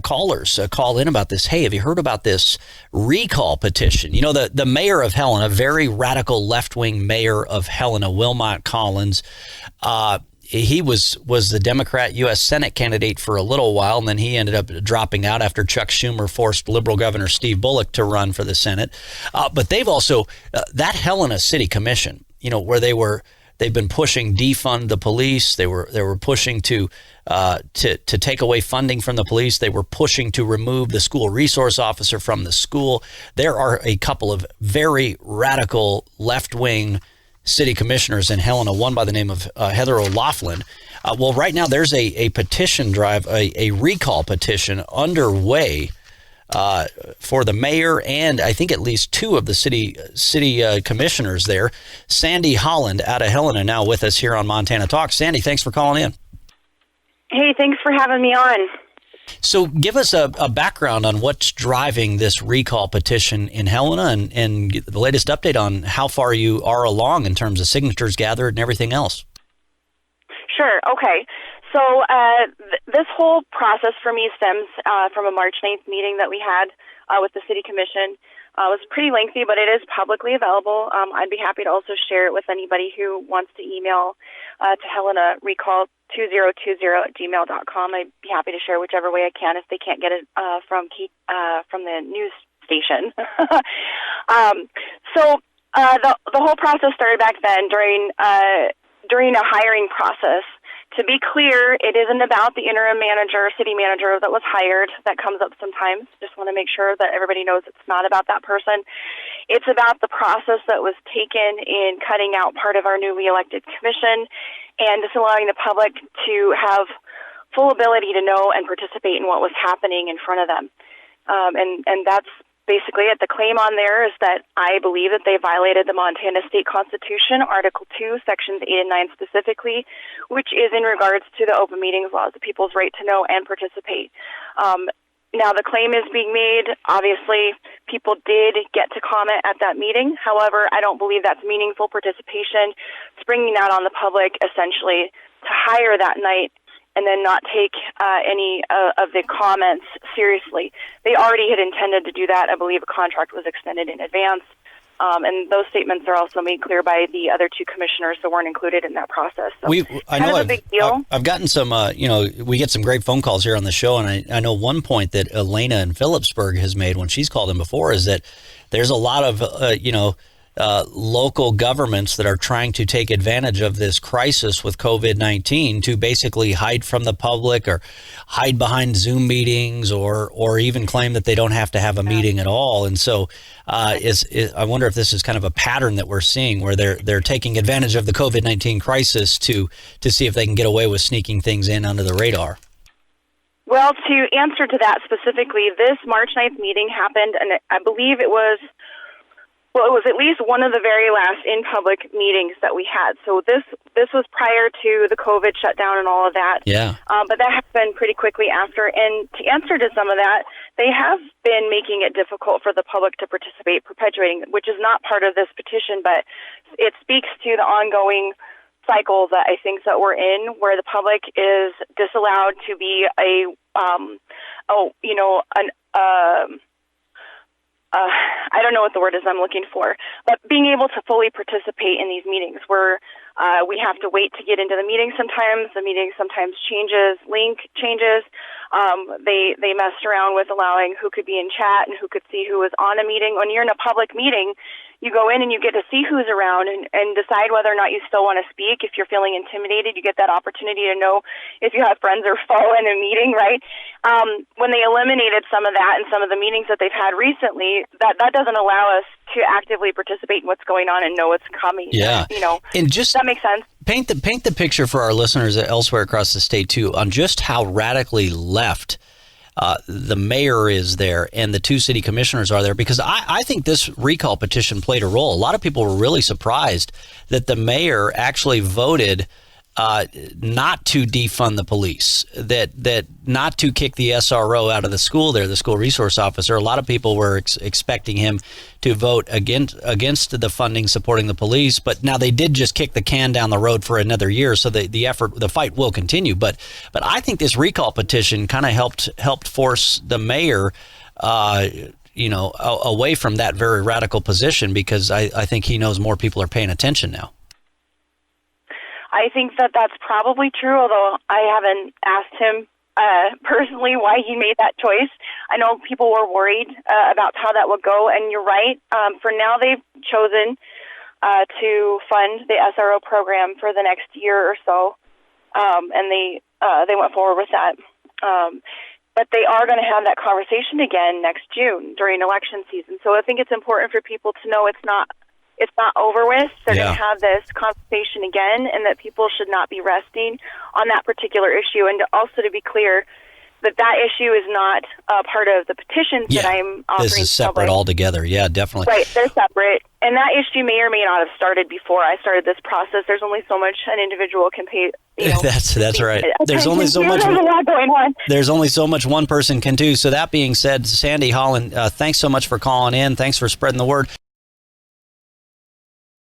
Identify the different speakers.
Speaker 1: callers call in about this. Hey, have you heard about this recall petition? You know, the mayor of Helena, very radical left-wing mayor of Helena, Wilmot Collins, he was the Democrat U.S. Senate candidate for a little while, and then he ended up dropping out after Chuck Schumer forced liberal Governor Steve Bullock to run for the Senate. But they've also, that Helena City Commission, you know, where they've been pushing defund the police. They were pushing to take away funding from the police. They were pushing to remove the school resource officer from the school. There are a couple of very radical left-wing city commissioners in Helena, one by the name of Heather O'Loughlin. Well, right now there's a petition drive, a recall petition underway for the mayor and I think at least two of the city commissioners there. Sandy Holland out of Helena now with us here on Montana Talk. Sandy, thanks for calling in.
Speaker 2: Hey, thanks for having me on.
Speaker 1: So give us a background on what's driving this recall petition in Helena and the latest update on how far you are along in terms of signatures gathered and everything else.
Speaker 2: Sure. Okay. So this whole process for me stems from a March 9th meeting that we had with the City Commission. It was pretty lengthy, but it is publicly available. I'd be happy to also share it with anybody who wants to email to Helena recall2020@gmail.com. I'd be happy to share whichever way I can if they can't get it from the news station. So the whole process started back then during a hiring process. To be clear, it isn't about the interim manager, city manager that was hired. That comes up sometimes. Just want to make sure that everybody knows it's not about that person. It's about the process that was taken in cutting out part of our newly elected commission and just allowing the public to have full ability to know and participate in what was happening in front of them. And that's basically it. The claim on there is that I believe that they violated the Montana State Constitution, Article 2, Sections 8 and 9 specifically, which is in regards to the open meetings laws, the people's right to know and participate. Now, the claim is being made. Obviously, people did get to comment at that meeting. However, I don't believe that's meaningful participation, springing that on the public essentially to hire that night and then not take any of the comments seriously. They already had intended to do that. I believe a contract was extended in advance. And those statements are also made clear by the other two commissioners that weren't included in that process. So
Speaker 1: I know
Speaker 2: a big deal.
Speaker 1: I've gotten some, we get some great phone calls here on the show, and I know one point that Helena in Phillipsburg has made when she's called in before is that there's a lot of, local governments that are trying to take advantage of this crisis with COVID-19 to basically hide from the public or hide behind Zoom meetings or even claim that they don't have to have a meeting at all. And so I wonder if this is kind of a pattern that we're seeing where they're taking advantage of the COVID-19 crisis to see if they can get away with sneaking things in under the radar.
Speaker 2: Well, to answer to that specifically, this March 9th meeting happened, and I believe it was at least one of the very last in-public meetings that we had. So this was prior to the COVID shutdown and all of that.
Speaker 1: Yeah.
Speaker 2: But that happened pretty quickly after. And to answer to some of that, they have been making it difficult for the public to participate, perpetuating, which is not part of this petition, but it speaks to the ongoing cycle that I think that we're in, where the public is disallowed to be I don't know what the word is I'm looking for, but being able to fully participate in these meetings where we have to wait to get into the meeting sometimes. The meeting sometimes link changes. They messed around with allowing who could be in chat and who could see who was on a meeting. When you're in a public meeting, you go in and you get to see who's around and decide whether or not you still want to speak. If you're feeling intimidated, you get that opportunity to know if you have friends or foe in a meeting, right? When they eliminated some of that in some of the meetings that they've had recently, that doesn't allow us to actively participate in what's going on and know what's coming.
Speaker 1: Yeah. And just
Speaker 2: that makes sense.
Speaker 1: Paint the picture for our listeners elsewhere across the state too on just how radically left the mayor is there and the two city commissioners are there, because I think this recall petition played a role. A lot of people were really surprised that the mayor actually voted not to defund the police, that not to kick the SRO out of the school there, the school resource officer. A lot of people were expecting him to vote against the funding supporting the police, but now they did just kick the can down the road for another year, so the fight will continue. But I think this recall petition kind of helped force the mayor away from that very radical position, because I think he knows more people are paying attention now.
Speaker 2: I think that's probably true, although I haven't asked him personally why he made that choice. I know people were worried about how that would go, and you're right. For now, they've chosen to fund the SRO program for the next year or so, and they went forward with that. But they are going to have that conversation again next June during election season. So I think it's important for people to know it's not over with. They're going to have this conversation again, and that people should not be resting on that particular issue. And also to be clear, that issue is not part of the petitions that I'm offering.
Speaker 1: This is separate altogether. Yeah, definitely.
Speaker 2: Right, they're separate. And that issue may or may not have started before I started this process. There's only so much an individual can pay.
Speaker 1: That's right. There's only so much.
Speaker 2: There's a lot going on.
Speaker 1: There's only so much one person can do. So that being said, Sandy Holland, thanks so much for calling in. Thanks for spreading the word.